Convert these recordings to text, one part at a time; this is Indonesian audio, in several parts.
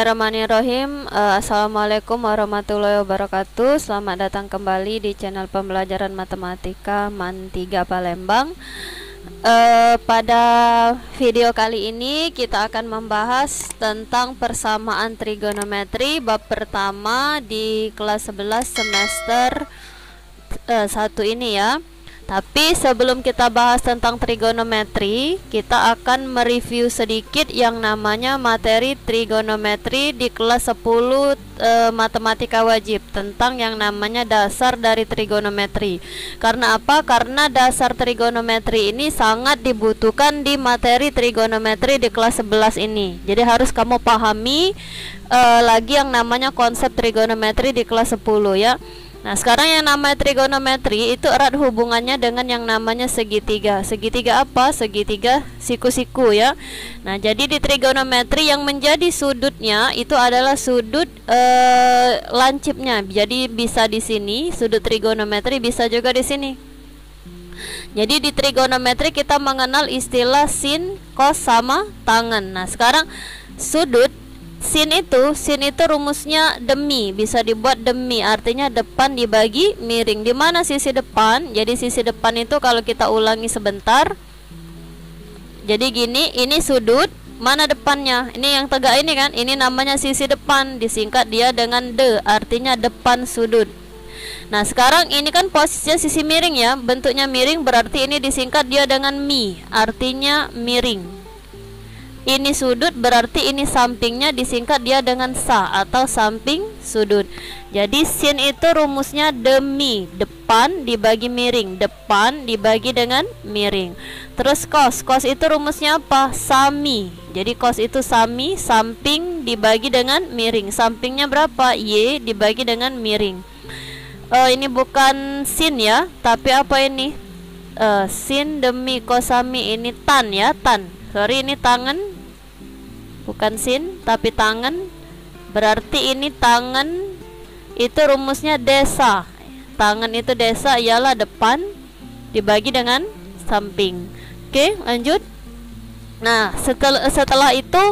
Bismillahirrahmanirrahim. Assalamualaikum warahmatullahi wabarakatuh. Selamat datang kembali di channel pembelajaran matematika MAN 3 Palembang. Pada video kali ini kita akan membahas tentang persamaan trigonometri bab pertama di kelas 11 semester 1 ini ya. Tapi sebelum kita bahas tentang trigonometri, kita akan mereview sedikit yang namanya materi trigonometri di kelas 10 matematika wajib, tentang yang namanya dasar dari trigonometri. Karena apa? Karena dasar trigonometri ini sangat dibutuhkan di materi trigonometri di kelas 11 ini. Jadi harus kamu pahami lagi yang namanya konsep trigonometri di kelas 10 ya. Nah, sekarang yang namanya trigonometri itu erat hubungannya dengan yang namanya segitiga. Segitiga apa? Segitiga siku-siku ya. Nah, jadi di trigonometri yang menjadi sudutnya itu adalah sudut lancipnya. Jadi bisa di sini, sudut trigonometri bisa juga di sini. Jadi di trigonometri kita mengenal istilah sin, cos sama tangen. Nah, sekarang sudut sin itu rumusnya demi, bisa dibuat demi, artinya depan dibagi miring. Di mana sisi depan? Jadi sisi depan itu kalau kita ulangi sebentar. Jadi gini, ini sudut, mana depannya? Ini yang tegak ini kan? Ini namanya sisi depan, disingkat dia dengan de, artinya depan sudut. Nah, sekarang ini kan posisinya sisi miring ya, bentuknya miring, berarti ini disingkat dia dengan mi, artinya miring. Ini sudut, berarti ini sampingnya, disingkat dia dengan sa atau samping sudut. Jadi sin itu rumusnya demi, depan dibagi miring, depan dibagi dengan miring. Terus cos itu rumusnya apa? Sami. Jadi cos itu sami, samping dibagi dengan miring. Sampingnya berapa? Y dibagi dengan miring. Ini bukan sin ya, tapi apa ini? Sin demi cosami, ini tan ya, tan. Sorry, ini tangan, bukan sin tapi tangan. Berarti ini tangan itu rumusnya desa. Tangan itu desa ialah depan dibagi dengan samping. Oke, lanjut. Nah, setelah itu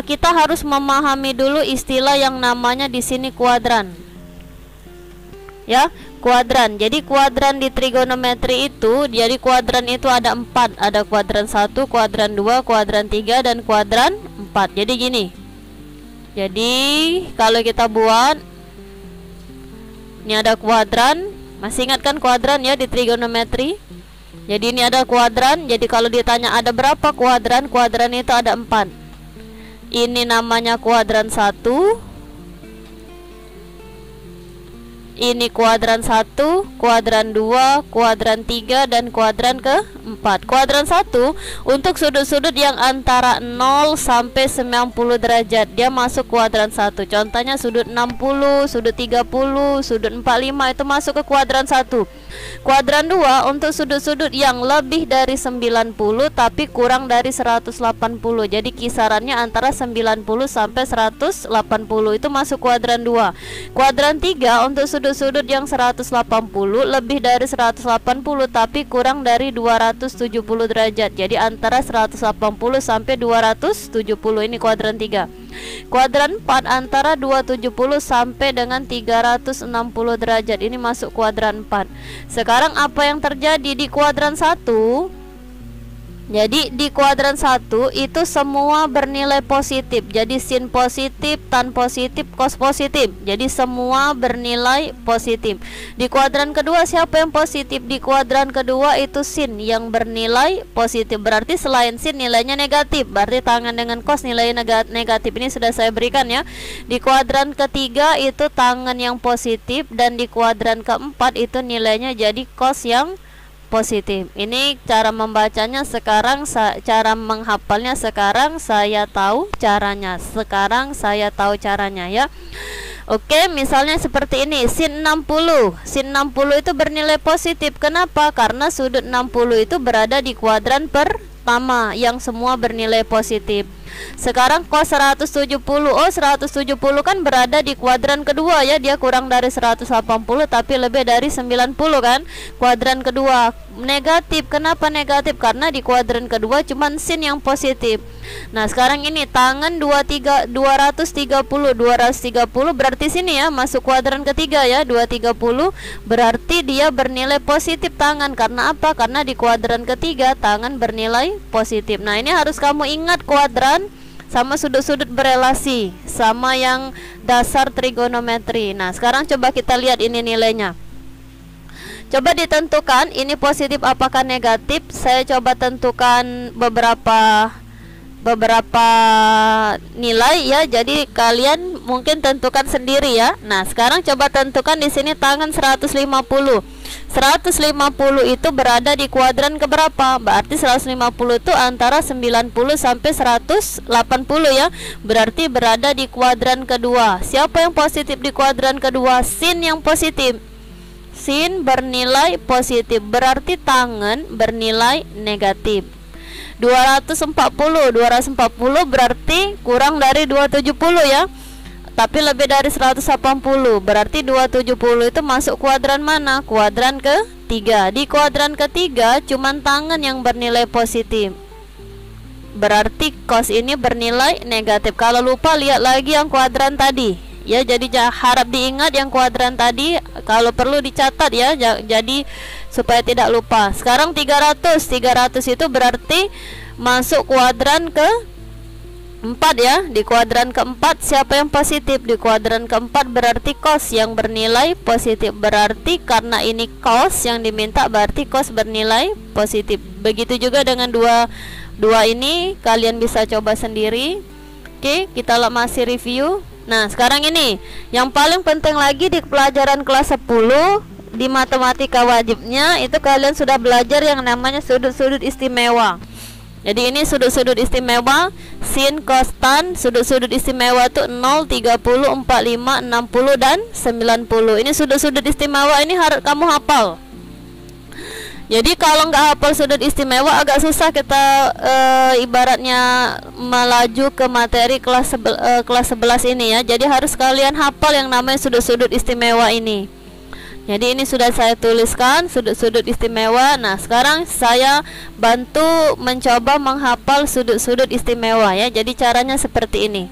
kita harus memahami dulu istilah yang namanya di sini kuadran. Ya, kuadran. Jadi kuadran di trigonometri itu, jadi kuadran itu ada 4. Ada kuadran 1, kuadran 2, kuadran 3, dan kuadran 4. Jadi gini. Jadi kalau kita buat, ini ada kuadran. Masih ingat kan kuadran ya di trigonometri? Jadi ini ada kuadran. Jadi kalau ditanya ada berapa kuadran, kuadran itu ada 4. Ini namanya kuadran 1. Ini kuadran 1, kuadran 2, kuadran 3, dan kuadran ke-4. Kuadran 1 untuk sudut-sudut yang antara 0 sampai 90 derajat, dia masuk kuadran 1. Contohnya sudut 60, sudut 30, sudut 45 itu masuk ke kuadran 1. Kuadran 2 untuk sudut-sudut yang lebih dari 90 tapi kurang dari 180. Jadi kisarannya antara 90 sampai 180 itu masuk kuadran 2. Kuadran 3 untuk sudut-sudut yang 180 lebih dari 180 tapi kurang dari 270 derajat. Jadi antara 180 sampai 270, ini kuadran 3. Kuadran 4 antara 270 sampai dengan 360 derajat, ini masuk kuadran 4. Sekarang apa yang terjadi di kuadran 1? Jadi di kuadran 1 itu semua bernilai positif. Jadi sin positif, tan positif, cos positif. Jadi semua bernilai positif. Di kuadran kedua siapa yang positif? Di kuadran kedua itu sin yang bernilai positif. Berarti selain sin nilainya negatif. Berarti tangan dengan cos nilai negatif. Ini sudah saya berikan ya. Di kuadran ketiga itu tangan yang positif, dan di kuadran keempat itu nilainya jadi cos yang positif. Ini cara membacanya sekarang, cara menghafalnya sekarang saya tahu caranya. Sekarang saya tahu caranya ya. Oke, misalnya seperti ini, sin 60. Sin 60 itu bernilai positif. Kenapa? Karena sudut 60 itu berada di kuadran pertama yang semua bernilai positif. Sekarang cos 170. Oh, 170 kan berada di kuadran kedua ya. Dia kurang dari 180 tapi lebih dari 90 kan. Kuadran kedua negatif. Kenapa negatif? Karena di kuadran kedua cuman sin yang positif. Nah, sekarang ini tangan 230 berarti sini ya masuk kuadran ketiga ya. 230 berarti dia bernilai positif tangan. Karena apa? Karena di kuadran ketiga tangan bernilai positif. Nah, ini harus kamu ingat kuadran sama sudut-sudut berelasi, sama yang dasar trigonometri. Nah, sekarang coba kita lihat ini nilainya. Coba ditentukan ini positif apakah negatif. Saya coba tentukan beberapa nilai ya. Jadi kalian mungkin tentukan sendiri ya. Nah, sekarang coba tentukan di sini tangan 150. 150 itu berada di kuadran keberapa? Berarti 150 itu antara 90 sampai 180 ya. Berarti berada di kuadran kedua. Siapa yang positif di kuadran kedua? Sin yang positif. Sin bernilai positif, berarti tangan bernilai negatif. 240 berarti kurang dari 270 ya. Tapi lebih dari 180, berarti 270 itu masuk kuadran mana? Kuadran ketiga. Di kuadran ketiga cuman tangan yang bernilai positif, berarti cos ini bernilai negatif. Kalau lupa lihat lagi yang kuadran tadi ya. Jadi harap diingat yang kuadran tadi, kalau perlu dicatat ya. Jadi supaya tidak lupa. Sekarang 300 itu berarti masuk kuadran ke 4 ya. Di kuadran keempat siapa yang positif? Di kuadran keempat berarti cos yang bernilai positif. Berarti karena ini cos yang diminta, berarti cos bernilai positif. Begitu juga dengan dua ini, kalian bisa coba sendiri. Oke, kita masih review. Nah, sekarang ini yang paling penting lagi di pelajaran kelas 10 di matematika wajibnya itu kalian sudah belajar yang namanya sudut-sudut istimewa. Jadi ini sudut-sudut istimewa, sin, cos, tan. Sudut-sudut istimewa itu 0, 30, 45, 60 dan 90. Ini sudut-sudut istimewa, ini harus kamu hafal. Jadi kalau nggak hafal sudut istimewa agak susah kita ibaratnya melaju ke materi kelas 11 ini ya. Jadi harus kalian hafal yang namanya sudut-sudut istimewa ini. Jadi ini sudah saya tuliskan sudut-sudut istimewa. Nah, sekarang saya bantu mencoba menghafal sudut-sudut istimewa ya. Jadi caranya seperti ini.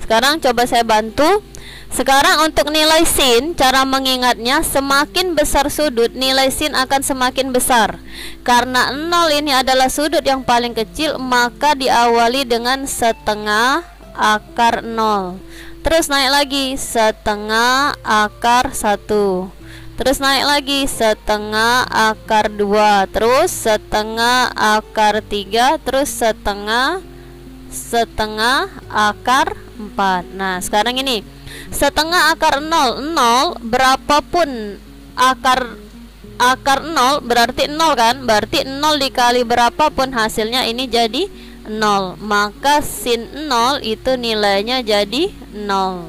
Sekarang coba saya bantu. Sekarang untuk nilai sin, cara mengingatnya, semakin besar sudut, nilai sin akan semakin besar. Karena 0 ini adalah sudut yang paling kecil, maka diawali dengan setengah akar 0. Terus naik lagi setengah akar 1. Terus naik lagi setengah akar 2. Terus setengah akar 3. Terus setengah akar 4. Nah, sekarang ini setengah akar 0 berapapun akar 0 berarti 0 kan? Berarti 0 dikali berapapun hasilnya ini jadi 0. Maka sin 0 itu nilainya jadi 0.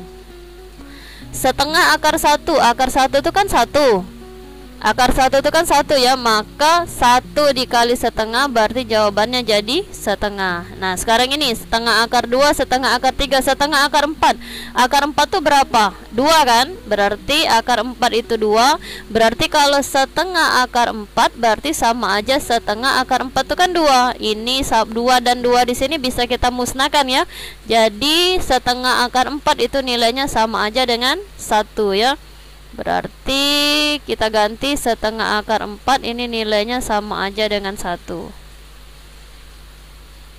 Setengah akar 1. Akar 1 itu kan 1. Akar 1 itu kan 1 ya. Maka 1 dikali setengah berarti jawabannya jadi setengah. Nah, sekarang ini setengah akar 2, setengah akar 3, setengah akar 4. Akar 4 itu berapa? 2 kan? Berarti akar 4 itu 2. Berarti kalau setengah akar 4 berarti sama aja setengah akar 4 itu kan 2. Ini 2 dan 2 di sini bisa kita musnahkan ya. Jadi setengah akar 4 itu nilainya sama aja dengan 1 ya. Berarti kita ganti setengah akar 4 ini nilainya sama aja dengan 1.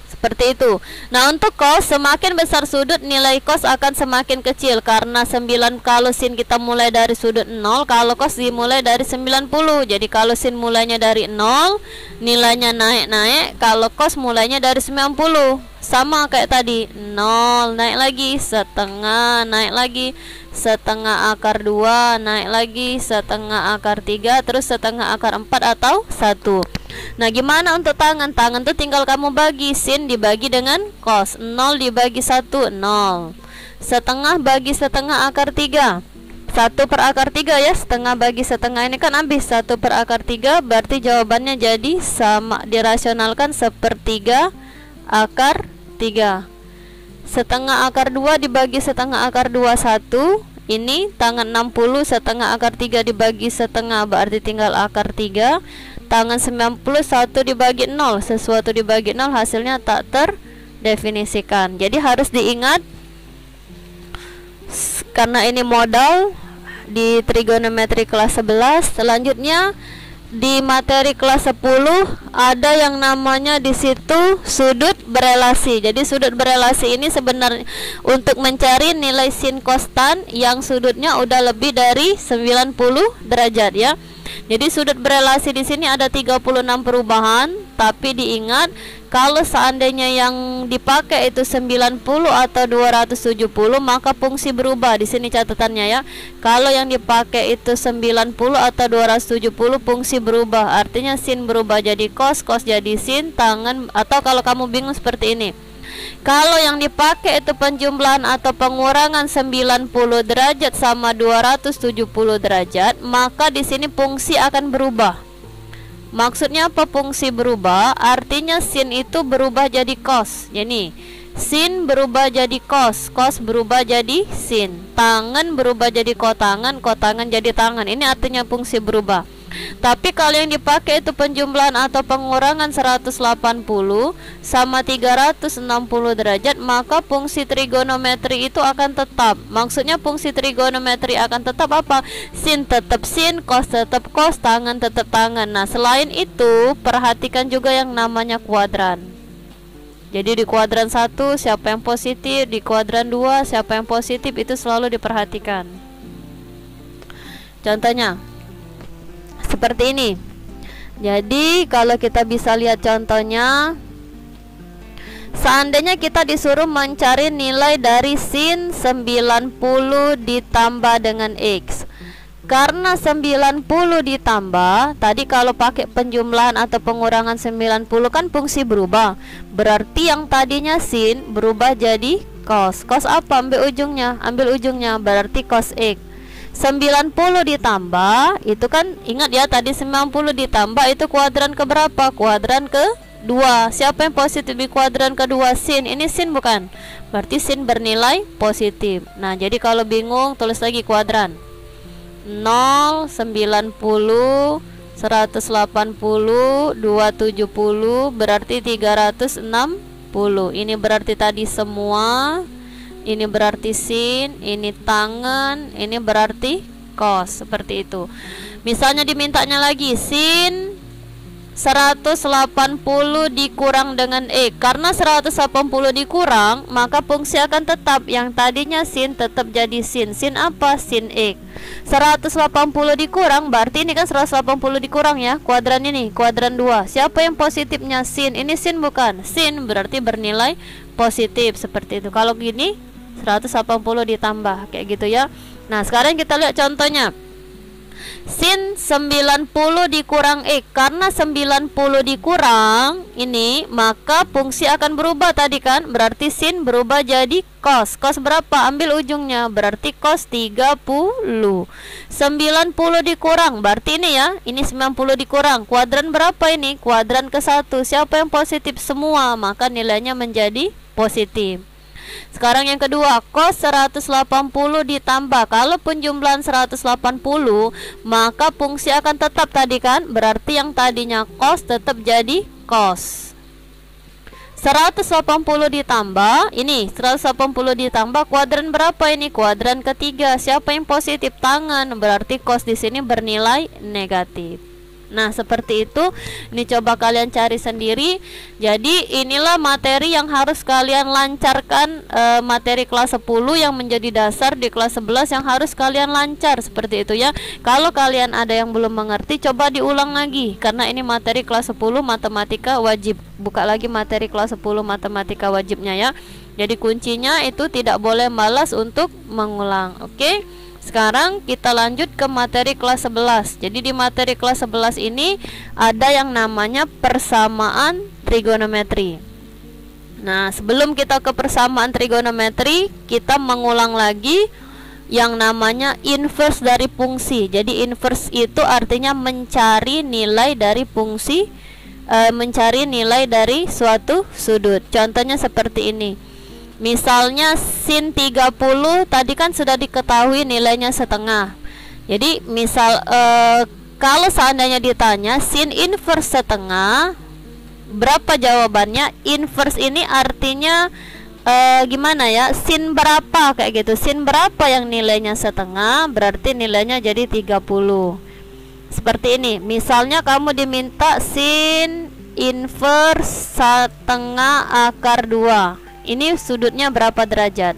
Seperti itu. Nah, untuk cos, semakin besar sudut nilai cos akan semakin kecil. Karena 9 kalau sin kita mulai dari sudut 0, kalau cos dimulai dari 90. Jadi kalau sin mulainya dari 0, nilainya naik-naik. Kalau cos mulainya dari 90. Sama kayak tadi, 0 naik lagi, setengah naik lagi, setengah akar 2 naik lagi, setengah akar 3, terus setengah akar 4 atau 1. Nah, gimana untuk tangan? Tangan tuh tinggal kamu bagi, sin dibagi dengan cos. 0 dibagi 1, 0. Setengah bagi setengah akar 3. 1/3 ya, setengah bagi setengah ini kan habis 1/3, berarti jawabannya jadi sama, dirasionalkan 1/3 akar 3. Setengah akar 2 dibagi setengah akar 2 1, ini tangan 60, setengah akar 3 dibagi setengah berarti tinggal akar 3. Tangan 90, 1 dibagi 0, sesuatu dibagi 0 hasilnya tak terdefinisikan. Jadi harus diingat, karena ini modal di trigonometri kelas 11. Selanjutnya di materi kelas 10 ada yang namanya di situ sudut berelasi. Jadi sudut berelasi ini sebenarnya untuk mencari nilai sin konstan yang sudutnya udah lebih dari 90 derajat ya. Jadi sudut berelasi di sini ada 36 perubahan, tapi diingat kalau seandainya yang dipakai itu 90 atau 270 maka fungsi berubah. Di sini catatannya ya. Kalau yang dipakai itu 90 atau 270 fungsi berubah. Artinya sin berubah jadi cos, cos jadi sin, tangan, atau kalau kamu bingung seperti ini. Kalau yang dipakai itu penjumlahan atau pengurangan 90 derajat sama 270 derajat, maka di sini fungsi akan berubah. Maksudnya apa fungsi berubah? Artinya sin itu berubah jadi cos. Jadi sin berubah jadi cos, cos berubah jadi sin, tangan berubah jadi kotangan, kotangan jadi tangan. Ini artinya fungsi berubah. Tapi kalau yang dipakai itu penjumlahan atau pengurangan 180 sama 360 derajat, maka fungsi trigonometri itu akan tetap. Maksudnya fungsi trigonometri akan tetap apa? Sin tetap sin, cos tetap cos, tangan tetap tangan. Nah, selain itu perhatikan juga yang namanya kuadran. Jadi di kuadran 1 siapa yang positif, di kuadran 2 siapa yang positif, itu selalu diperhatikan. Contohnya seperti ini. Jadi kalau kita bisa lihat contohnya, seandainya kita disuruh mencari nilai dari sin 90 ditambah dengan X. Karena 90 ditambah, tadi kalau pakai penjumlahan atau pengurangan 90 kan fungsi berubah. Berarti yang tadinya sin berubah jadi cos. Cos apa? Ambil ujungnya, berarti cos X. 90 ditambah, itu kan ingat ya, tadi 90 ditambah itu kuadran ke berapa? Kuadran ke 2. Siapa yang positif di kuadran kedua? Sin. Ini sin bukan? Berarti sin bernilai positif. Nah, jadi kalau bingung tulis lagi kuadran. 0, 90, 180, 270 berarti 360. Ini berarti tadi semua. Ini berarti sin, ini tangan, ini berarti cos, seperti itu. Misalnya dimintanya lagi sin 180 dikurang dengan X. Karena 180 dikurang, maka fungsi akan tetap. Yang tadinya sin tetap jadi sin. Sin apa? Sin X. 180 dikurang, berarti ini kan 180 dikurang ya, kuadran ini, kuadran 2. Siapa yang positifnya? Sin. Ini sin bukan? Sin berarti bernilai positif, seperti itu. Kalau gini 180 ditambah kayak gitu ya. Nah, sekarang kita lihat contohnya. Sin 90 dikurang X. Karena 90 dikurang ini, maka fungsi akan berubah tadi kan. Berarti sin berubah jadi cos. Cos berapa? Ambil ujungnya, berarti cos 30. 90 dikurang, berarti ini ya, ini 90 dikurang. Kuadran berapa ini? Kuadran ke 1. Siapa yang positif? Semua, maka nilainya menjadi positif. Sekarang yang kedua, cos 180 ditambah. Kalau penjumlahan 180, maka fungsi akan tetap tadi kan. Berarti yang tadinya cos tetap jadi cos. 180 ditambah, ini 180 ditambah, kuadran berapa ini? Kuadran ketiga. Siapa yang positif? Tangan. Berarti cos di sini bernilai negatif. Nah, seperti itu. Ini coba kalian cari sendiri. Jadi inilah materi yang harus kalian lancarkan, materi kelas 10 yang menjadi dasar di kelas 11 yang harus kalian lancar, seperti itu ya. Kalau kalian ada yang belum mengerti, coba diulang lagi, karena ini materi kelas 10 matematika wajib. Buka lagi materi kelas 10 matematika wajibnya ya. Jadi kuncinya itu tidak boleh malas untuk mengulang. Oke? Sekarang kita lanjut ke materi kelas 11. Jadi di materi kelas 11 ini ada yang namanya persamaan trigonometri. Nah, sebelum kita ke persamaan trigonometri, kita mengulang lagi yang namanya inverse dari fungsi. Jadi inverse itu artinya mencari nilai dari fungsi, mencari nilai dari suatu sudut. Contohnya seperti ini. Misalnya sin 30 tadi kan sudah diketahui nilainya setengah. Jadi misal kalau seandainya ditanya sin inverse setengah, berapa jawabannya? Inverse ini artinya gimana ya, sin berapa kayak gitu. Sin berapa yang nilainya setengah, berarti nilainya jadi 30. Seperti ini. Misalnya kamu diminta sin inverse setengah akar 2. Ini sudutnya berapa derajat?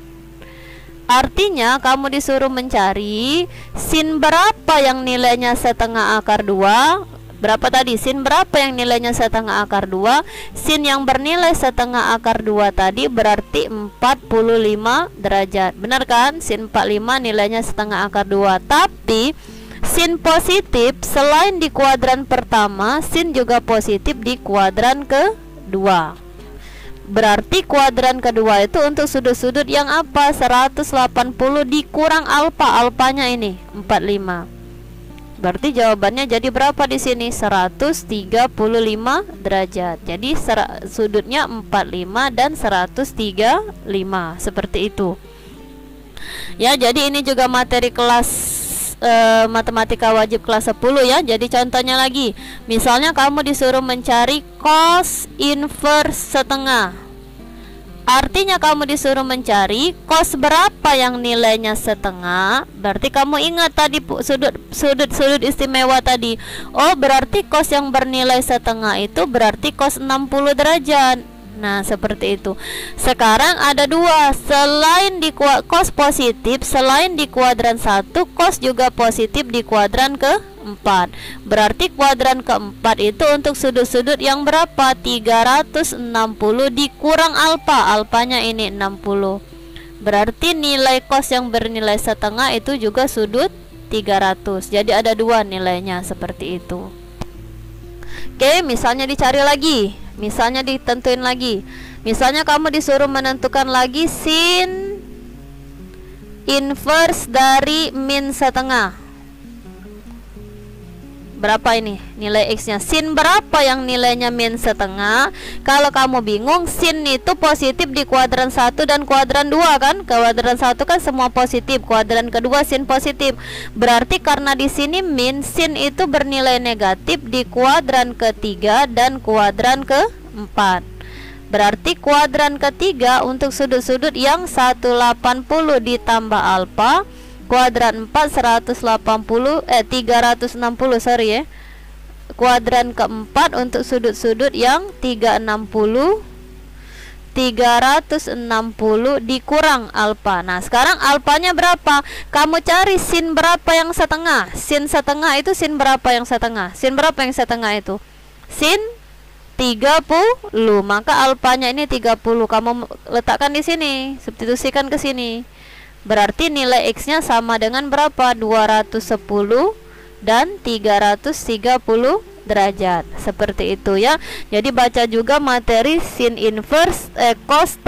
Artinya kamu disuruh mencari sin berapa yang nilainya setengah akar 2. Berapa tadi? Sin berapa yang nilainya setengah akar 2? Sin yang bernilai setengah akar 2 tadi berarti 45 derajat. Benar kan? Sin 45 nilainya setengah akar 2. Tapi sin positif selain di kuadran pertama, sin juga positif di kuadran kedua. Berarti kuadran kedua itu untuk sudut-sudut yang apa? 180 dikurang alfa. Alfanya ini 45. Berarti jawabannya jadi berapa di sini? 135 derajat. Jadi sudutnya 45 dan 135. Seperti itu. Ya, jadi ini juga materi kelas matematika wajib kelas 10 ya. Jadi contohnya lagi. Misalnya kamu disuruh mencari cos inverse setengah. Artinya kamu disuruh mencari cos berapa yang nilainya setengah. Berarti kamu ingat tadi sudut istimewa tadi. Oh, berarti cos yang bernilai setengah itu berarti cos 60 derajat. Nah, seperti itu. Sekarang ada dua. Selain di cos positif, selain di kuadran 1, cos juga positif di kuadran keempat. Berarti kuadran keempat itu untuk sudut-sudut yang berapa? 360 dikurang alfa. Alfanya ini 60. Berarti nilai cos yang bernilai setengah itu juga sudut 300. Jadi ada dua nilainya seperti itu. Oke, misalnya dicari lagi. Misalnya ditentuin lagi. Misalnya kamu disuruh menentukan lagi sin inverse dari min setengah. Berapa ini nilai X nya? Sin berapa yang nilainya min setengah? Kalau kamu bingung, sin itu positif di kuadran 1 dan kuadran 2 kan? Kuadran 1 kan semua positif, kuadran kedua sin positif. Berarti karena di sini min, sin itu bernilai negatif di kuadran ketiga dan kuadran keempat. Berarti kuadran ketiga untuk sudut-sudut yang 180 ditambah alfa, kuadran 4 360 sorry ya. Kuadran keempat untuk sudut-sudut yang 360 dikurang alfa. Nah, sekarang alfanya berapa? Kamu cari sin berapa yang setengah? Sin setengah itu sin berapa yang setengah? Sin berapa yang setengah itu? Sin 30. Maka alfanya ini 30. Kamu letakkan di sini, substitusikan ke sini. Berarti nilai X-nya sama dengan berapa? 210 dan 330 derajat. Seperti itu ya. Jadi baca juga materi sin inverse, cos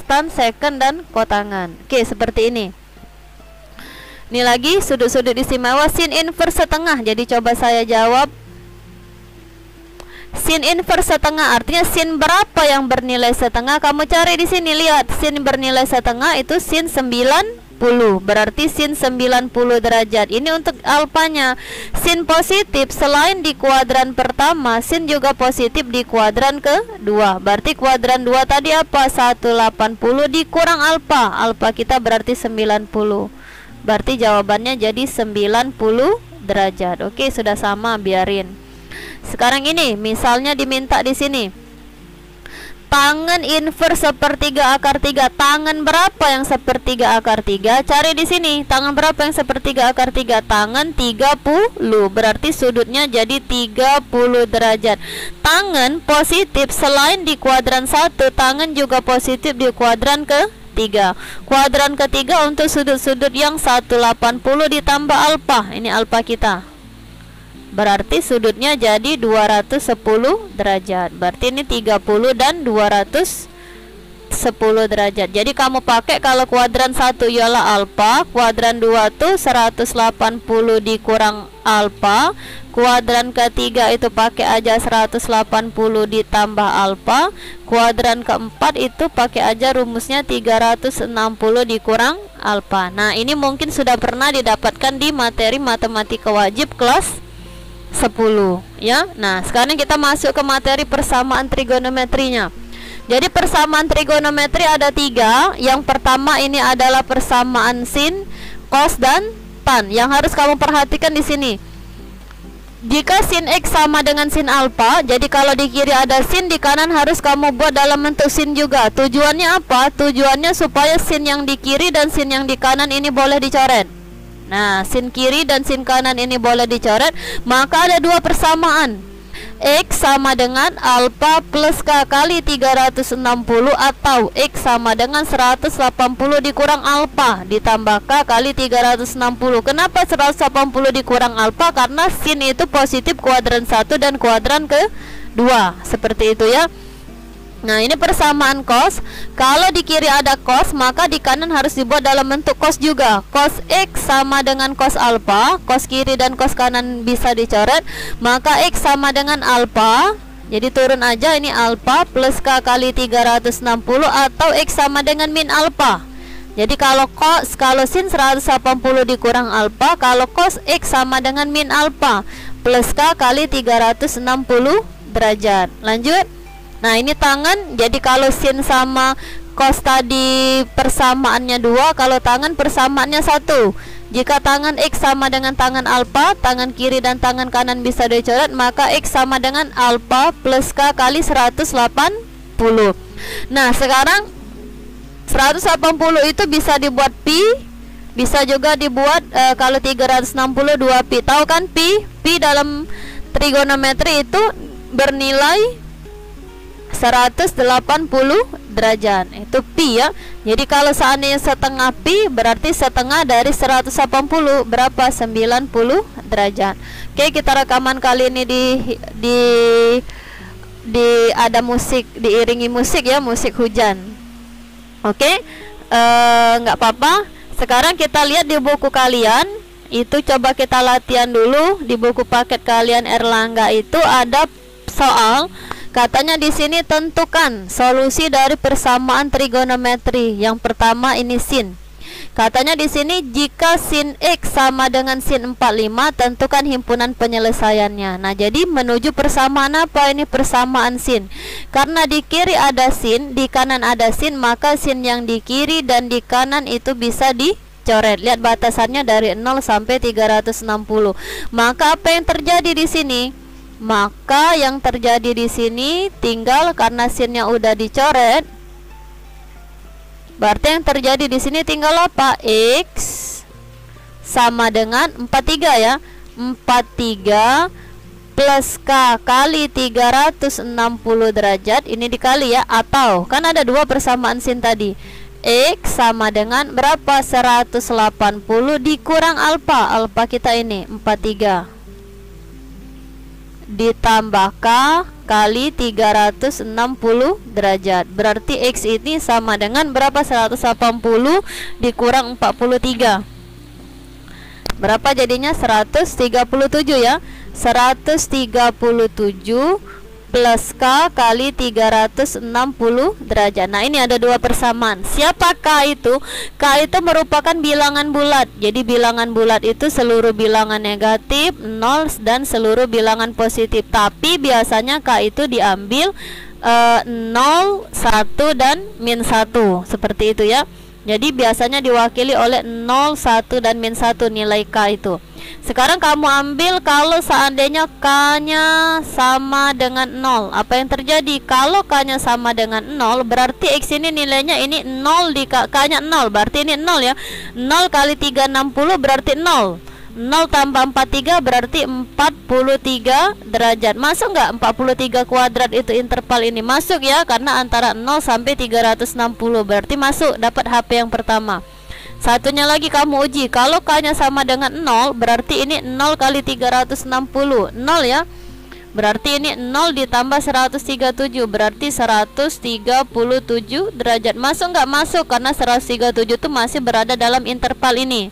tan secant dan kotangan. Oke, seperti ini. Ini lagi sudut-sudut istimewa sin inverse setengah. Jadi coba saya jawab. Sin inverse setengah artinya sin berapa yang bernilai setengah? Kamu cari di sini, lihat. Sin bernilai setengah itu sin 90. Berarti sin 90 derajat. Ini untuk alfanya. Sin positif selain di kuadran pertama, sin juga positif di kuadran kedua. Berarti kuadran 2 tadi apa? 180 dikurang alfa. Alfa kita berarti 90. Berarti jawabannya jadi 90 derajat. Oke, sudah sama, biarin. Sekarang ini misalnya diminta di sini tangen inverse sepertiga akar 3. Tangen berapa yang sepertiga akar 3? Cari di sini. Tangen berapa yang sepertiga akar 3? Tangen 30. Berarti sudutnya jadi 30 derajat. Tangen positif selain di kuadran 1, tangen juga positif di kuadran ketiga. Kuadran ketiga untuk sudut-sudut yang 180 ditambah alfa. Ini alfa kita. Berarti sudutnya jadi 210 derajat. Berarti ini 30 dan 210 10 derajat. Jadi kamu pakai kalau kuadran 1 ialah alfa, kuadran 2 tuh 180 dikurang alfa, kuadran ketiga itu pakai aja 180 ditambah alfa, kuadran keempat itu pakai aja rumusnya 360 dikurang alfa. Nah, ini mungkin sudah pernah didapatkan di materi matematika wajib kelas 10 ya. Nah, sekarang kita masuk ke materi persamaan trigonometrinya. Jadi persamaan trigonometri ada 3. Yang pertama ini adalah persamaan sin, cos dan tan. Yang harus kamu perhatikan di sini. Jika sin X sama dengan sin alfa, jadi kalau di kiri ada sin, di kanan harus kamu buat dalam bentuk sin juga. Tujuannya apa? Tujuannya supaya sin yang di kiri dan sin yang di kanan ini boleh dicoret. Nah, sin kiri dan sin kanan ini boleh dicoret. Maka ada 2 persamaan. X sama dengan alfa plus K kali 360, atau X sama dengan 180 dikurang alfa ditambah K kali 360. Kenapa 180 dikurang alfa? Karena sin itu positif kuadran 1 dan kuadran ke-2. Seperti itu ya. Nah, ini persamaan cos. Kalau di kiri ada cos, maka di kanan harus dibuat dalam bentuk cos juga. Cos X sama dengan cos alfa. Cos kiri dan cos kanan bisa dicoret. Maka X sama dengan alfa. Jadi turun aja, ini alfa plus K kali 360, atau X sama dengan min alfa. Jadi kalau sin 180 dikurang alfa, kalau cos X sama dengan min alfa plus K kali 360 derajat. Lanjut. Nah, ini tangan. Jadi kalau sin sama cos tadi persamaannya 2, kalau tangan persamaannya 1. Jika tangan X sama dengan tangan alfa, tangan kiri dan tangan kanan bisa dicoret, maka X sama dengan alfa plus K kali 180. Nah, sekarang 180 itu bisa dibuat pi, bisa juga dibuat kalau 360 2pi. Tahu kan pi? Pi dalam trigonometri itu bernilai 180 derajat. Itu pi ya. Jadi kalau seandainya setengah pi, berarti setengah dari 180 berapa? 90 derajat. Oke, kita rekaman kali ini di ada musik, diiringi musik ya, musik hujan. Oke, nggak apa-apa. Sekarang kita lihat di buku kalian. Itu coba kita latihan dulu. Di buku paket kalian Erlangga itu ada soal. Katanya di sini tentukan solusi dari persamaan trigonometri. Yang pertama ini sin. Katanya di sini jika sin X sama dengan sin 45, tentukan himpunan penyelesaiannya. Nah, jadi menuju persamaan apa ini? Persamaan sin. Karena di kiri ada sin, di kanan ada sin, maka sin yang di kiri dan di kanan itu bisa dicoret. Lihat batasannya dari 0 sampai 360. Maka apa yang terjadi di sini? Maka yang terjadi di sini tinggal, karena sinnya udah dicoret, berarti yang terjadi di sini tinggal apa? X sama dengan 43 ya. 43 plus K kali 360 derajat. Ini dikali ya, atau kan ada 2 persamaan sin tadi. X sama dengan berapa? 180 dikurang alfa. Alfa kita ini 43 ditambah K kali 360 derajat. Berarti X ini sama dengan berapa? 180 dikurang 43. Berapa jadinya? 137 ya. 137 plus K kali 360 derajat. Nah, ini ada 2 persamaan. Siapa K itu? K itu merupakan bilangan bulat. Jadi bilangan bulat itu seluruh bilangan negatif, 0 dan seluruh bilangan positif. Tapi biasanya K itu diambil 0, 1 dan min 1. Seperti itu ya. Jadi biasanya diwakili oleh 0, 1 dan min 1 nilai K itu. Sekarang kamu ambil kalau seandainya K-nya sama dengan 0. Apa yang terjadi? Kalau K-nya sama dengan 0, berarti X ini nilainya ini 0 di K-nya 0. Berarti ini 0 ya. 0 kali 360 berarti 0. 0 tambah 43 berarti 43 derajat. Masuk nggak 43 kuadrat itu interval ini? Masuk ya, karena antara 0 sampai 360. Berarti masuk, dapat HP yang pertama. Satunya lagi kamu uji. Kalau K-nya sama dengan 0, berarti ini 0 kali 360. 0 ya. Berarti ini 0 ditambah 137, berarti 137 derajat. Masuk nggak? Masuk, karena 137 itu masih berada dalam interval ini.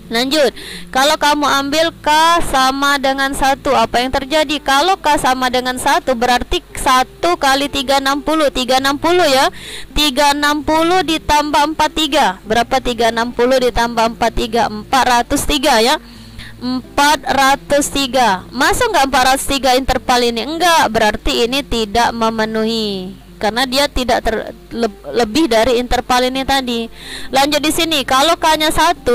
Lanjut, kalau kamu ambil K sama dengan 1, apa yang terjadi? Kalau K sama dengan 1, berarti 1 kali 360, 360 ya. 360 ditambah 43, berapa? 360 ditambah 43, 403 ya. 403. Masuk nggak 403 interval ini? Enggak, berarti ini tidak memenuhi, karena dia tidak lebih dari interval ini tadi. Lanjut di sini, kalau K-nya 1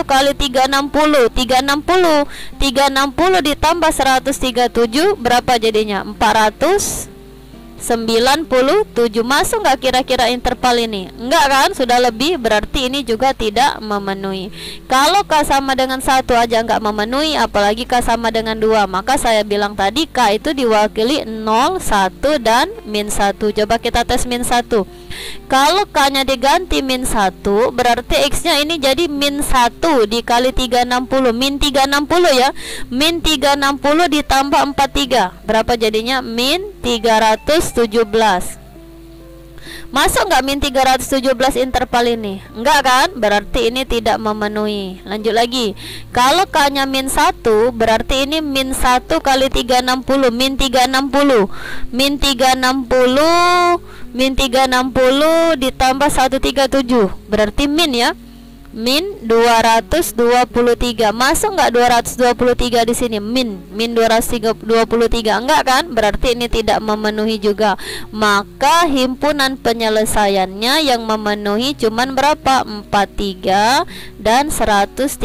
kali 360, 360 ditambah 137, berapa jadinya? 497. Masuk nggak kira-kira interval ini? Enggak kan? Sudah lebih, berarti ini juga tidak memenuhi. Kalau K sama dengan 1 aja nggak memenuhi, apalagi K sama dengan 2. Maka saya bilang tadi K itu diwakili 0, 1, dan min 1. Coba kita tes min 1. Kalau K-nya diganti min 1, berarti X-nya ini jadi min 1 dikali 360, min 360 ya. Min 360 ditambah 43, berapa jadinya? Min 317. Masuk nggak min 317 interval ini? Enggak kan? Berarti ini tidak memenuhi. Lanjut lagi, kalau K-nya min 1, berarti ini min 1 kali 360, min 360, min 360, min 360 ditambah 137, berarti min ya, min 223. Masuk nggak 223 di sini? Min 223. Enggak kan? Berarti ini tidak memenuhi juga. Maka himpunan penyelesaiannya yang memenuhi cuman berapa? 43 dan 137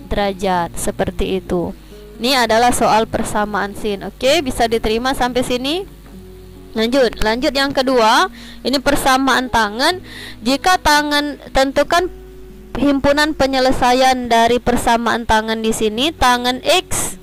derajat. Seperti itu. Ini adalah soal persamaan sin. Oke, bisa diterima sampai sini? Lanjut yang kedua, ini persamaan tangan. Jika tangan, tentukan himpunan penyelesaian dari persamaan tangan di sini. Tangan X,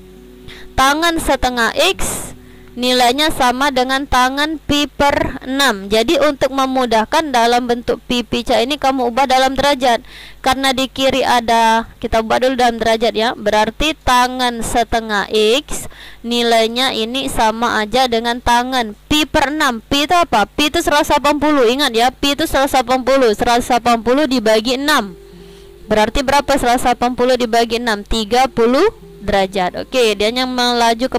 tangan setengah X nilainya sama dengan tangan pi per 6. Jadi untuk memudahkan dalam bentuk pi pica ini kamu ubah dalam derajat. Karena di kiri ada, kita ubah dulu dalam derajat ya. Berarti tangan setengah X nilainya ini sama aja dengan tangan pi per 6. Pi itu apa? Pi itu 180. Ingat ya, pi itu 180. 180 dibagi 6. Berarti berapa 180 dibagi 6? 30 derajat. Oke, dia yang mengacu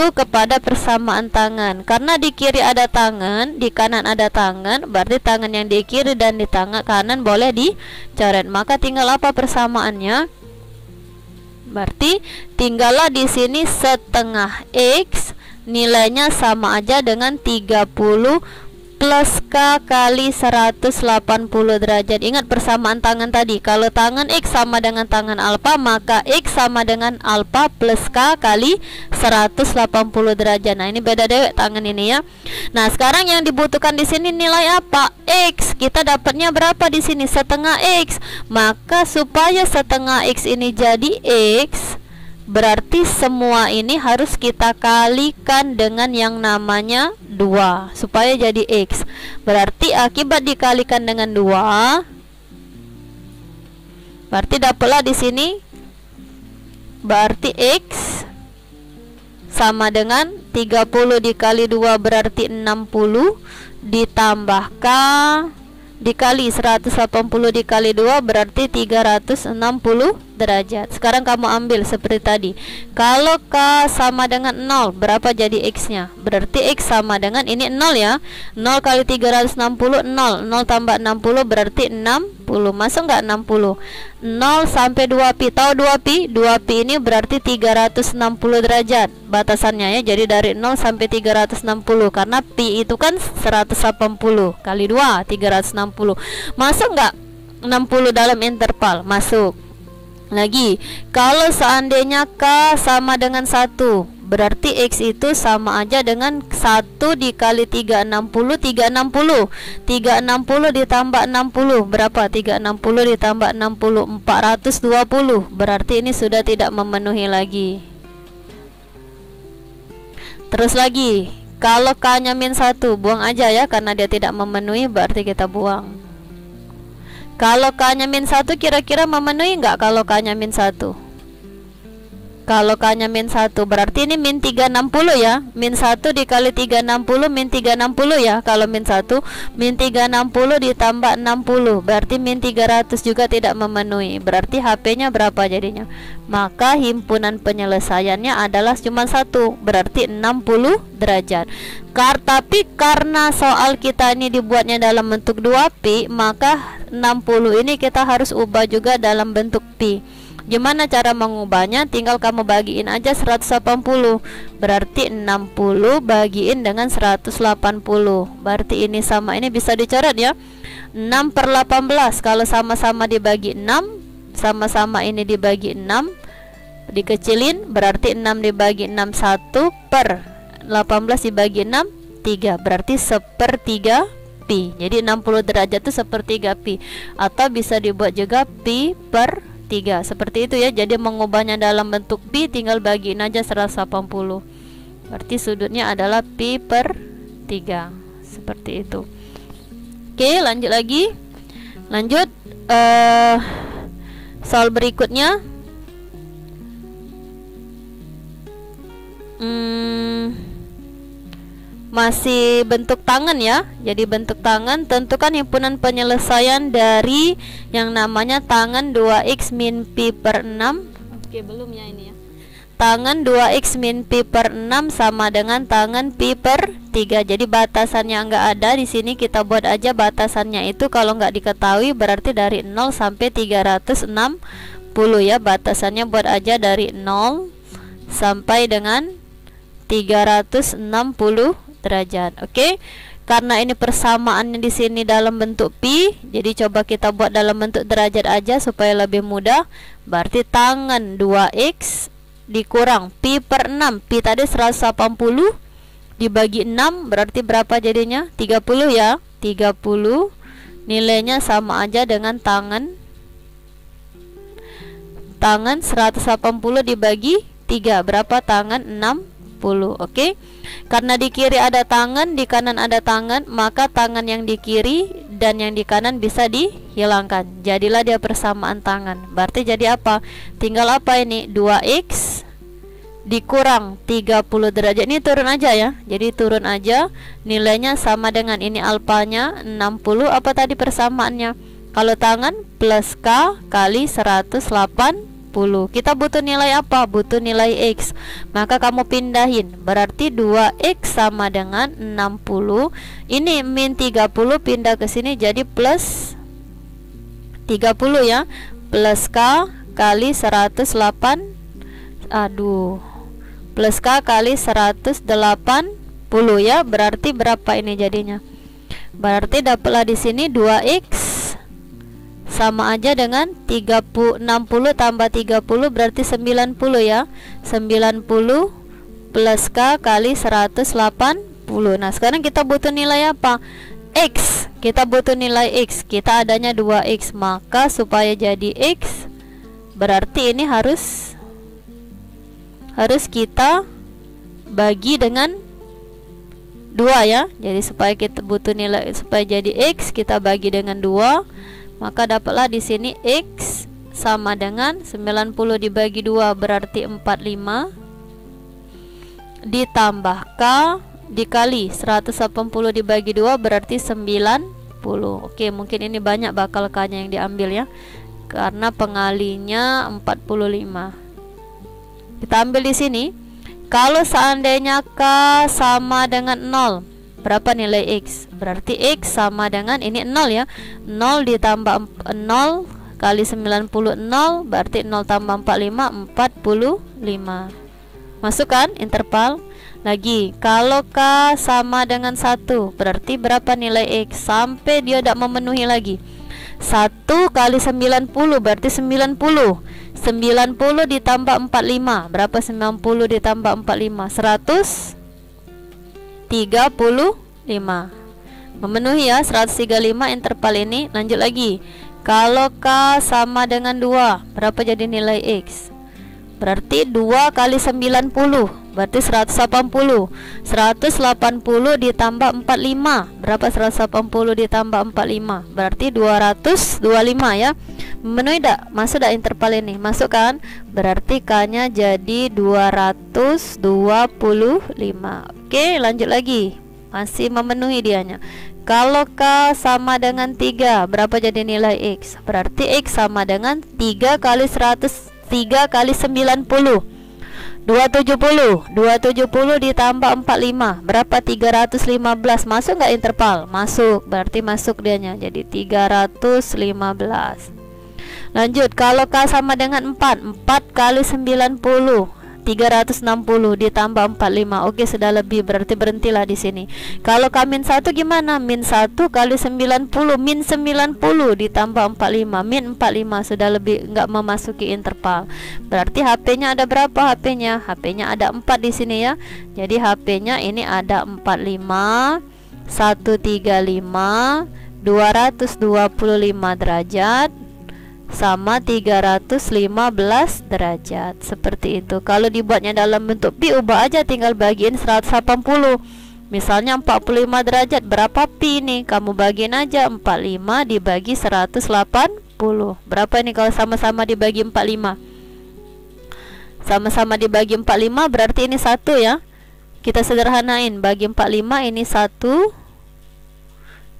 kepada persamaan tangan. Karena di kiri ada tangan, di kanan ada tangan, berarti tangan yang di kiri dan di tangan kanan boleh dicoret. Maka tinggal apa persamaannya? Berarti tinggallah di sini setengah X nilainya sama aja dengan 30 plus K kali 180 derajat. Ingat persamaan tangan tadi. Kalau tangan X sama dengan tangan alfa, maka X sama dengan alfa plus K kali 180 derajat. Nah, ini beda dewek tangan ini ya. Nah, sekarang yang dibutuhkan di sini nilai apa? X. Kita dapatnya berapa di sini? Setengah X. Maka supaya setengah X ini jadi X, berarti semua ini harus kita kalikan dengan yang namanya 2 supaya jadi X. Berarti akibat dikalikan dengan 2, berarti dapatlah di sini, berarti X sama dengan 30 dikali 2 berarti 60 ditambah K dikali 180 dikali 2 berarti 360 derajat. Sekarang kamu ambil seperti tadi. Kalau K sama dengan 0, berapa jadi X-nya? Berarti X sama dengan ini 0 ya. 0 kali 360, 0. 0 tambah 60 berarti 60. Masuk nggak 60? 0 sampai 2pi. Tahu 2pi? 2pi ini berarti 360 derajat batasannya ya. Jadi dari 0 sampai 360. Karena pi itu kan 180 kali 2, 360. Masuk nggak 60 dalam interval? Masuk. Lagi, kalau seandainya K sama dengan 1, berarti X itu sama aja dengan 1 dikali 360. 360 ditambah 60 berapa? 360 ditambah 60 420. Berarti ini sudah tidak memenuhi lagi. Terus lagi, kalau K nya min 1, buang aja ya, karena dia tidak memenuhi, berarti kita buang. Kalau K nya min 1 kira-kira memenuhi nggak kalau K nya min 1? Kalau K-nya min 1, berarti ini min 360 ya. Min 1 dikali 360, min 360 ya. Kalau min 1, min 360 ditambah 60, berarti min 300 juga tidak memenuhi. Berarti HP-nya berapa jadinya? Maka himpunan penyelesaiannya adalah cuma 1, berarti 60 derajat. Tapi karena soal kita ini dibuatnya dalam bentuk 2pi, maka 60 ini kita harus ubah juga dalam bentuk pi. Gimana cara mengubahnya? Tinggal kamu bagiin aja 180. Berarti 60 bagiin dengan 180. Berarti ini sama ini bisa dicoret ya. 6/18 kalau sama-sama dibagi 6, sama-sama ini dibagi 6, dikecilin berarti 6 dibagi 6 1 per 18 dibagi 6 3, berarti 1/3 pi. Jadi 60 derajat itu 1/3 pi, atau bisa dibuat juga pi per 3, seperti itu ya. Jadi mengubahnya dalam bentuk pi tinggal bagiin aja 180. Berarti sudutnya adalah pi per 3, seperti itu. Oke, lanjut lagi. Lanjut soal berikutnya. Masih bentuk tangan ya. Jadi bentuk tangan, tentukan himpunan penyelesaian dari yang namanya tangan 2x min pi per 6. Oke, belum ya ini ya. Tangan 2x min pi per 6 sama dengan tangan pi per 3. Jadi batasannya nggak ada di sini, kita buat aja batasannya itu. Kalau nggak diketahui berarti dari 0 sampai 360 ya. Batasannya buat aja dari 0 sampai dengan 360 derajat. Oke. Karena ini persamaannya di sini dalam bentuk pi, jadi coba kita buat dalam bentuk derajat aja supaya lebih mudah. Berarti tangan 2x dikurang pi per 6. Pi tadi 180 dibagi 6 berarti berapa jadinya? 30 ya. 30 nilainya sama aja dengan tangan 180 dibagi 3, berapa? Tangan 60. Oke. Karena di kiri ada tangan, di kanan ada tangan, maka tangan yang di kiri dan yang di kanan bisa dihilangkan. Jadilah dia persamaan tangan. Berarti jadi apa? Tinggal apa ini? 2x dikurang 30 derajat. Ini turun aja ya. Jadi turun aja. Nilainya sama dengan ini, alfanya 60. Apa tadi persamaannya? Kalau tangan plus K kali 180. Kita butuh nilai apa? Butuh nilai X. Maka kamu pindahin. Berarti 2X sama dengan 60. Ini min 30 pindah ke sini jadi plus 30 ya. Plus K kali 108. Plus K kali 180 ya. Berarti berapa ini jadinya? Berarti dapatlah di sini 2X sama aja dengan 60 tambah 30 berarti 90 ya. 90 plus K kali 180. Nah, sekarang kita butuh nilai apa? X. Kita butuh nilai X. Kita adanya 2X. Maka supaya jadi X berarti ini harus kita bagi dengan 2 ya. Jadi supaya kita butuh nilai, supaya jadi X kita bagi dengan 2. Maka dapatlah di sini X sama dengan 90 dibagi 2 berarti 45 ditambah K dikali 180 dibagi 2 berarti 90. Oke, mungkin ini banyak bakal K-nya yang diambil ya. Karena pengalinya 45. Kita ambil di sini. Kalau seandainya K sama dengan 0, berapa nilai X? Berarti X sama dengan ini 0 ya. 0 ditambah 0 kali 90 0 berarti 0 tambah 45 45. Masukkan interval. Lagi kalau K sama dengan 1 berarti berapa nilai X? Sampai dia tidak memenuhi lagi. 1 kali 90 berarti 90. 90 ditambah 45. Berapa 90 ditambah 45? 135. Memenuhi ya 135 interval ini. Lanjut lagi. Kalau K sama dengan 2, berapa jadi nilai X? Berarti 2 kali 90 berarti 180. 180 ditambah 45. Berapa 180 ditambah 45? Berarti 225 ya. Memenuhi tidak? Masuk tidak interval ini? Masuk kan? Berarti K-nya jadi 225. Oke, lanjut lagi. Masih memenuhi dianya. Kalau K sama dengan 3, berapa jadi nilai X? Berarti X sama dengan 3 kali 100, 3 kali 90, 270. 270 ditambah 45, berapa? 315. Masuk nggak interval? Masuk, berarti masuk dianya. Jadi 315. Lanjut, kalau K sama dengan 4, 4 kali 90, 360 ditambah 45. Oke, sudah lebih, berarti berhentilah di sini. Kalau K min 1 gimana? Min 1 kali 90, min 90 ditambah 45, min 45, sudah lebih, nggak memasuki interval. Berarti HP-nya ada berapa? HP-nya ada 4 di sini ya. Jadi HP-nya ini ada 45, 135, 225 derajat sama 315 derajat. Seperti itu. Kalau dibuatnya dalam bentuk pi, ubah aja, tinggal bagiin 180. Misalnya 45 derajat, berapa pi nih? Kamu bagiin aja 45 dibagi 180. Berapa ini kalau sama-sama dibagi 45? Sama-sama dibagi 45 berarti ini 1 ya. Kita sederhanain, bagi 45 ini 1,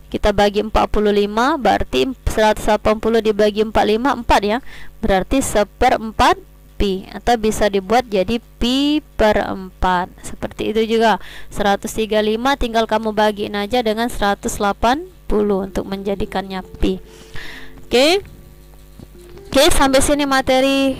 kita bagi 45, berarti 180 dibagi 45, 4 ya. Berarti 1/4 pi, atau bisa dibuat jadi pi per 4. Seperti itu juga. 135 tinggal kamu bagiin aja dengan 180 untuk menjadikannya pi. Oke, sampai sini materi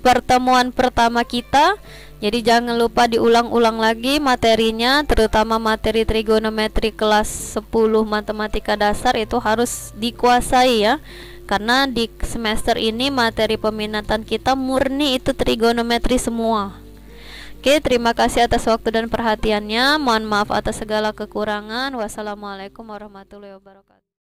pertemuan pertama kita. Jadi jangan lupa diulang-ulang lagi materinya, terutama materi trigonometri kelas 10 matematika dasar itu harus dikuasai ya. Karena di semester ini materi peminatan kita murni itu trigonometri semua. Oke, terima kasih atas waktu dan perhatiannya. Mohon maaf atas segala kekurangan. Wassalamualaikum warahmatullahi wabarakatuh.